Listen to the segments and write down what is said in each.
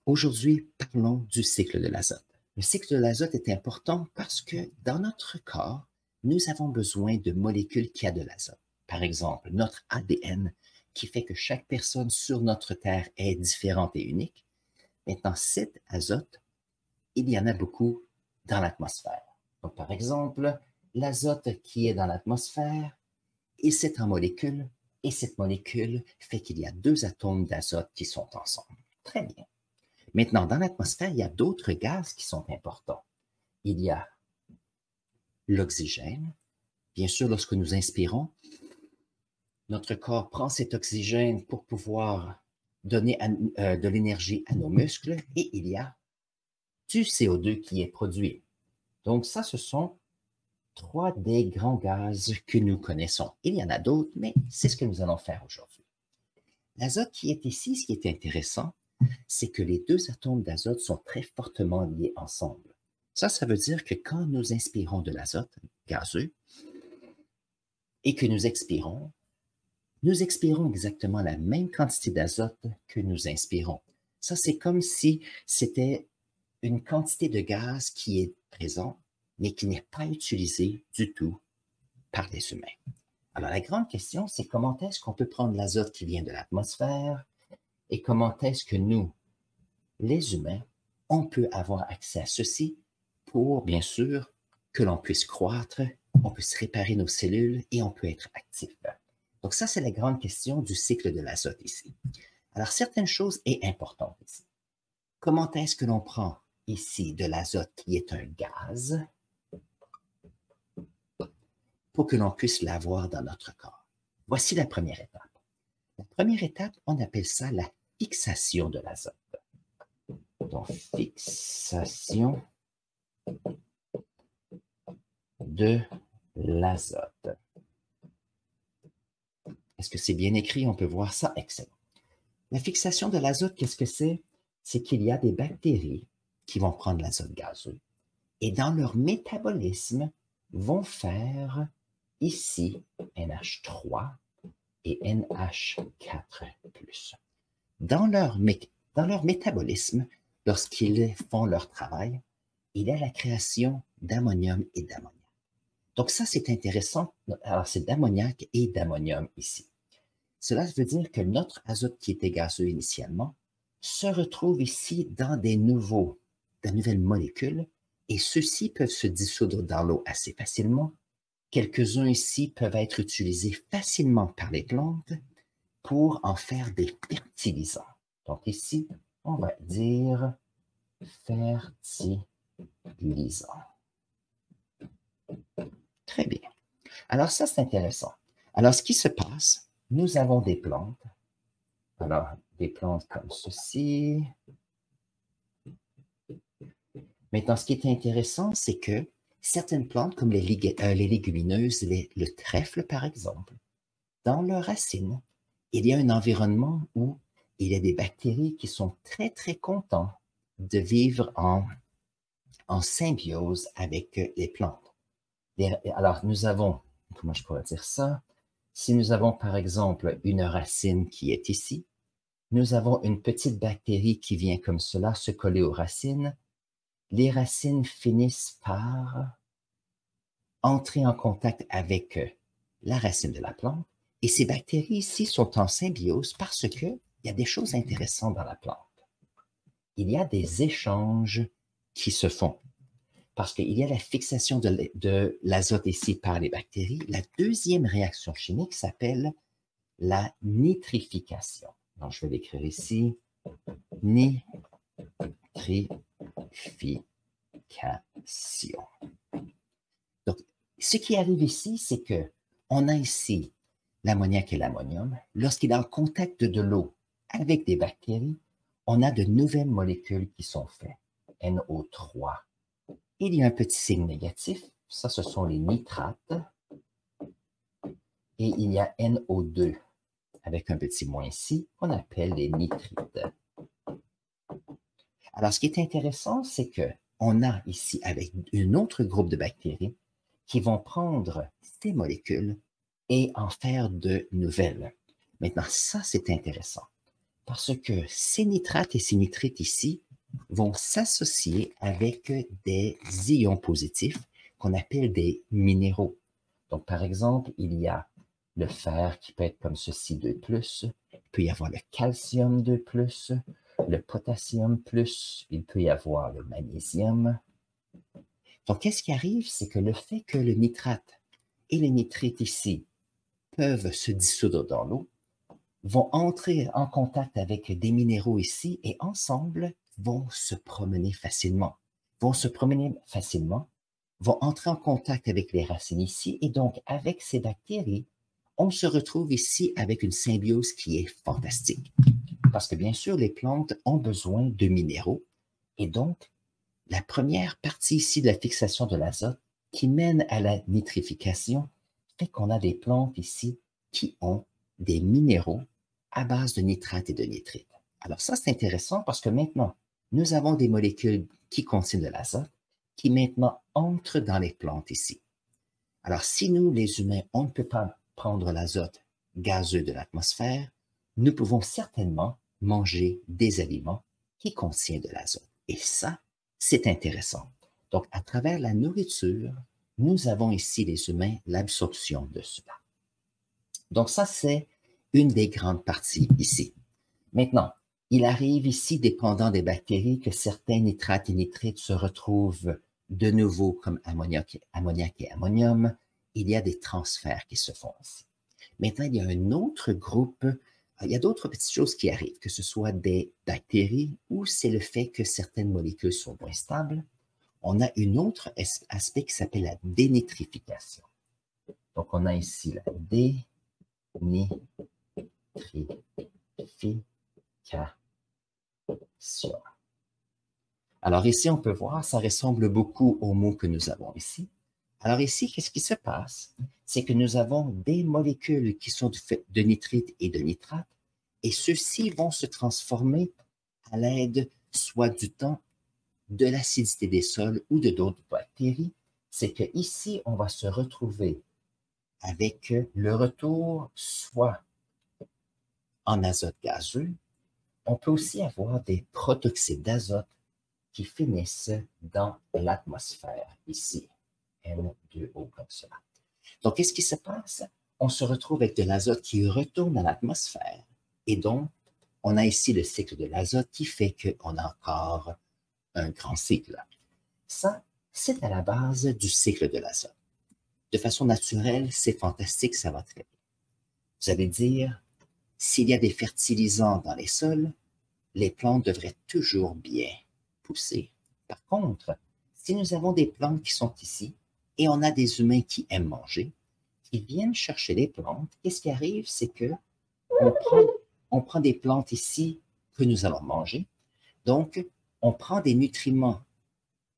Aujourd'hui, parlons du cycle de l'azote. Le cycle de l'azote est important parce que dans notre corps, nous avons besoin de molécules qui ont de l'azote. Par exemple, notre ADN, qui fait que chaque personne sur notre Terre est différente et unique. Maintenant, cet azote, il y en a beaucoup dans l'atmosphère. Donc, par exemple, l'azote qui est dans l'atmosphère, il s'est en molécules, et cette molécule fait qu'il y a deux atomes d'azote qui sont ensemble. Très bien. Maintenant, dans l'atmosphère, il y a d'autres gaz qui sont importants. Il y a l'oxygène. Bien sûr, lorsque nous inspirons, notre corps prend cet oxygène pour pouvoir donner de l'énergie à nos muscles et il y a du CO2 qui est produit. Donc ça, ce sont trois des grands gaz que nous connaissons. Il y en a d'autres, mais c'est ce que nous allons faire aujourd'hui. L'azote qui est ici, ce qui est intéressant, c'est que les deux atomes d'azote sont très fortement liés ensemble. Ça veut dire que quand nous inspirons de l'azote gazeux et que nous expirons exactement la même quantité d'azote que nous inspirons. Ça, c'est comme si c'était une quantité de gaz qui est présente, mais qui n'est pas utilisée du tout par les humains. Alors, la grande question, c'est comment est-ce qu'on peut prendre l'azote qui vient de l'atmosphère et comment est-ce que nous, les humains, on peut avoir accès à ceci pour, bien sûr, que l'on puisse croître, on puisse réparer nos cellules et on peut être actif. Donc ça, c'est la grande question du cycle de l'azote ici. Alors, certaines choses sont importantes ici. Comment est-ce que l'on prend ici de l'azote qui est un gaz pour que l'on puisse l'avoir dans notre corps? Voici la première étape. La première étape, on appelle ça la fixation de l'azote. Donc, fixation de l'azote. Est-ce que c'est bien écrit? On peut voir ça. Excellent. La fixation de l'azote, qu'est-ce que c'est? C'est qu'il y a des bactéries qui vont prendre l'azote gazeux et dans leur métabolisme vont faire ici NH3 et NH4+. Dans leur métabolisme, lorsqu'ils font leur travail, il y a la création d'ammonium et d'ammoniac. Donc ça, c'est intéressant. Alors, c'est d'ammoniac et d'ammonium ici. Cela veut dire que notre azote qui était gazeux initialement se retrouve ici dans de nouvelles molécules et ceux-ci peuvent se dissoudre dans l'eau assez facilement. Quelques-uns ici peuvent être utilisés facilement par les plantes pour en faire des fertilisants. Donc ici, on va dire fertilisant. Très bien. Alors ça, c'est intéressant. Alors, ce qui se passe, nous avons des plantes. Alors, des plantes comme ceci. Maintenant, ce qui est intéressant, c'est que certaines plantes, comme les légumineuses, le trèfle par exemple, dans leurs racines, il y a un environnement où il y a des bactéries qui sont très, très contents de vivre en symbiose avec les plantes. Alors, nous avons, comment je pourrais dire ça? Si nous avons par exemple une racine qui est ici, nous avons une petite bactérie qui vient comme cela se coller aux racines. Les racines finissent par entrer en contact avec la racine de la plante et ces bactéries ici sont en symbiose parce qu'il y a des choses intéressantes dans la plante. Il y a des échanges qui se font parce qu'il y a la fixation de l'azote ici par les bactéries. La deuxième réaction chimique s'appelle la nitrification. Donc, je vais l'écrire ici. Nitrification. Donc, ce qui arrive ici, c'est que on a ici l'ammoniac et l'ammonium. Lorsqu'il est en contact de l'eau avec des bactéries, on a de nouvelles molécules qui sont faites. NO3. Il y a un petit signe négatif. Ça, ce sont les nitrates. Et il y a NO2 avec un petit moins ici, qu'on appelle les nitrites. Alors, ce qui est intéressant, c'est qu'on a ici avec un autre groupe de bactéries qui vont prendre ces molécules et en faire de nouvelles. Maintenant, ça, c'est intéressant. Parce que ces nitrates et ces nitrites ici vont s'associer avec des ions positifs qu'on appelle des minéraux. Donc, par exemple, il y a le fer qui peut être comme ceci 2+, il peut y avoir le calcium 2+, le potassium+, il peut y avoir le magnésium. Donc, qu'est-ce qui arrive? C'est que le fait que le nitrate et le nitrite ici peuvent se dissoudre dans l'eau, vont entrer en contact avec des minéraux ici et ensemble vont se promener facilement. Vont entrer en contact avec les racines ici et donc avec ces bactéries, on se retrouve ici avec une symbiose qui est fantastique. Parce que bien sûr, les plantes ont besoin de minéraux et donc la première partie ici de la fixation de l'azote qui mène à la nitrification fait qu'on a des plantes ici qui ont des minéraux à base de nitrate et de nitrite. Alors ça, c'est intéressant parce que maintenant, nous avons des molécules qui contiennent de l'azote qui maintenant entrent dans les plantes ici. Alors si nous, les humains, on ne peut pas prendre l'azote gazeux de l'atmosphère, nous pouvons certainement manger des aliments qui contiennent de l'azote. Et ça, c'est intéressant. Donc, à travers la nourriture, nous avons ici, les humains, l'absorption de cela. Donc, ça, c'est une des grandes parties ici. Maintenant, il arrive ici, dépendant des bactéries, que certains nitrates et nitrites se retrouvent de nouveau comme ammoniac et ammonium. Il y a des transferts qui se font ici. Maintenant, il y a un autre groupe, il y a d'autres petites choses qui arrivent, que ce soit des bactéries ou c'est le fait que certaines molécules sont moins stables. On a un autre aspect qui s'appelle la dénitrification. Donc, on a ici la dénitrification. Alors ici, on peut voir, ça ressemble beaucoup aux mots que nous avons ici. Alors ici, qu'est-ce qui se passe? C'est que nous avons des molécules qui sont faites de nitrite et de nitrate, et ceux-ci vont se transformer à l'aide soit du temps, de l'acidité des sols ou de d'autres bactéries. C'est que ici, on va se retrouver avec le retour soit en azote gazeux. On peut aussi avoir des protoxydes d'azote qui finissent dans l'atmosphère ici. N2O comme cela. Donc, qu'est-ce qui se passe? On se retrouve avec de l'azote qui retourne à l'atmosphère. Et donc, on a ici le cycle de l'azote qui fait qu'on a encore un grand cycle. Ça, c'est à la base du cycle de l'azote. De façon naturelle, c'est fantastique, ça va très bien. Vous allez dire, s'il y a des fertilisants dans les sols, les plantes devraient toujours bien pousser. Par contre, si nous avons des plantes qui sont ici, et on a des humains qui aiment manger, qui viennent chercher les plantes, qu'est-ce qui arrive? C'est que on prend des plantes ici que nous allons manger. Donc, on prend des nutriments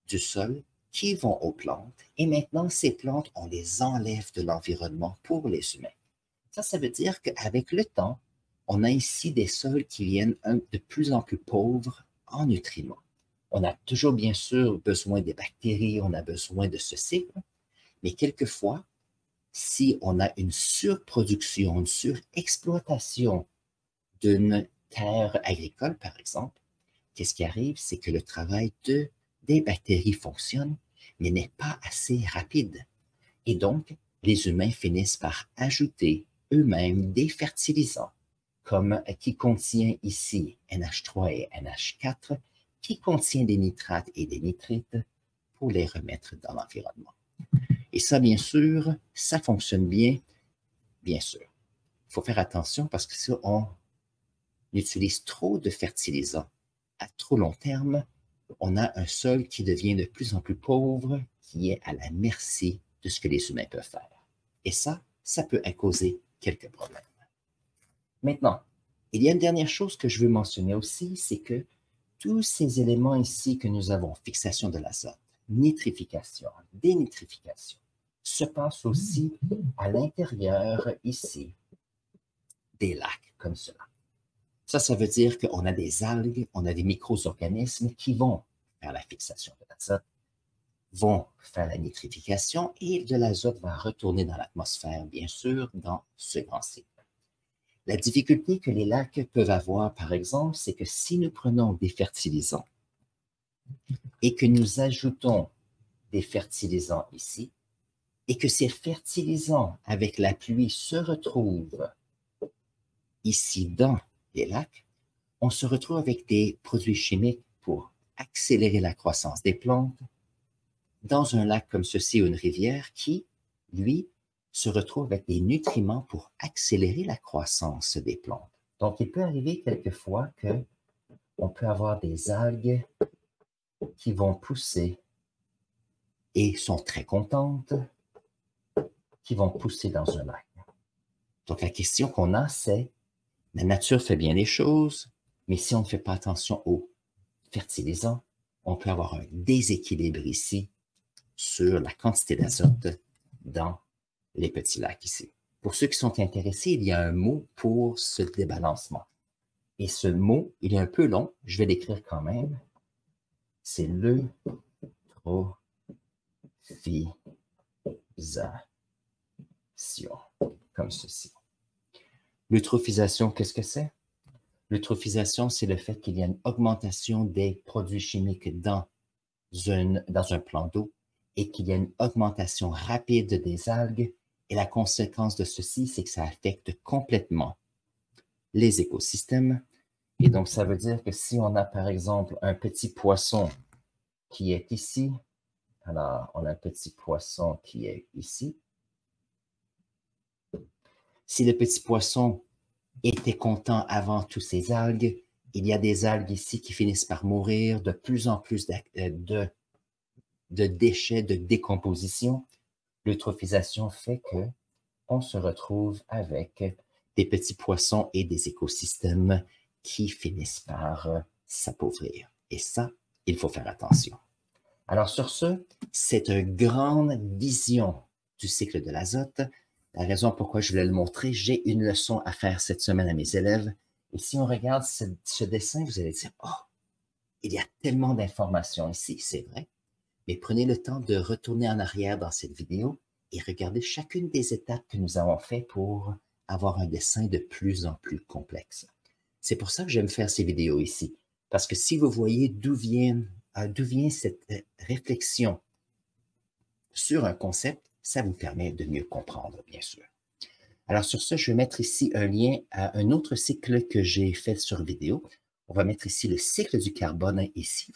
du sol qui vont aux plantes, et maintenant, ces plantes, on les enlève de l'environnement pour les humains. Ça veut dire qu'avec le temps, on a ici des sols qui viennent de plus en plus pauvres en nutriments. On a toujours, bien sûr, besoin des bactéries, on a besoin de ce cycle, mais quelquefois, si on a une surproduction, une surexploitation d'une terre agricole, par exemple, qu'est-ce qui arrive? C'est que le travail des bactéries fonctionne, mais n'est pas assez rapide. Et donc, les humains finissent par ajouter eux-mêmes des fertilisants, comme qui contient ici NH3 et NH4, qui contient des nitrates et des nitrites pour les remettre dans l'environnement. Et ça, bien sûr, ça fonctionne bien, bien sûr. Il faut faire attention parce que si on utilise trop de fertilisants à trop long terme, on a un sol qui devient de plus en plus pauvre, qui est à la merci de ce que les humains peuvent faire. Et ça peut causer quelques problèmes. Maintenant, il y a une dernière chose que je veux mentionner aussi, c'est que tous ces éléments ici que nous avons, fixation de l'azote, nitrification, dénitrification, se passent aussi à l'intérieur ici des lacs comme cela. Ça veut dire qu'on a des algues, on a des micro-organismes qui vont faire la fixation de l'azote, vont faire la nitrification et de l'azote va retourner dans l'atmosphère, bien sûr, dans ce grand cycle. La difficulté que les lacs peuvent avoir, par exemple, c'est que si nous prenons des fertilisants et que nous ajoutons des fertilisants ici, et que ces fertilisants avec la pluie se retrouvent ici dans les lacs, on se retrouve avec des produits chimiques pour accélérer la croissance des plantes dans un lac comme ceci ou une rivière qui, lui, se retrouve avec des nutriments pour accélérer la croissance des plantes. Donc, il peut arriver quelquefois qu'on peut avoir des algues qui vont pousser et sont très contentes, qui vont pousser dans un lac. Donc, la question qu'on a, c'est, la nature fait bien les choses, mais si on ne fait pas attention aux fertilisants, on peut avoir un déséquilibre ici sur la quantité d'azote dans les petits lacs ici. Pour ceux qui sont intéressés, il y a un mot pour ce débalancement. Et ce mot, il est un peu long, je vais l'écrire quand même. C'est l'eutrophisation, comme ceci. L'eutrophisation, qu'est-ce que c'est? L'eutrophisation, c'est le fait qu'il y a une augmentation des produits chimiques dans un plan d'eau et qu'il y a une augmentation rapide des algues. Et la conséquence de ceci, c'est que ça affecte complètement les écosystèmes. Et donc, ça veut dire que si on a, par exemple, un petit poisson qui est ici, alors on a un petit poisson qui est ici. Si le petit poisson était content avant tous ces algues, il y a des algues ici qui finissent par mourir, de plus en plus de déchets, de décomposition. L'eutrophisation fait qu'on se retrouve avec des petits poissons et des écosystèmes qui finissent par s'appauvrir. Et ça, il faut faire attention. Alors sur ce, c'est une grande vision du cycle de l'azote. La raison pourquoi je voulais le montrer, j'ai une leçon à faire cette semaine à mes élèves. Et si on regarde ce dessin, vous allez dire, oh, il y a tellement d'informations ici, c'est vrai. Mais prenez le temps de retourner en arrière dans cette vidéo et regardez chacune des étapes que nous avons fait pour avoir un dessin de plus en plus complexe. C'est pour ça que j'aime faire ces vidéos ici. Parce que si vous voyez d'où vient cette réflexion sur un concept, ça vous permet de mieux comprendre, bien sûr. Alors sur ce, je vais mettre ici un lien à un autre cycle que j'ai fait sur vidéo. On va mettre ici le cycle du carbone ici.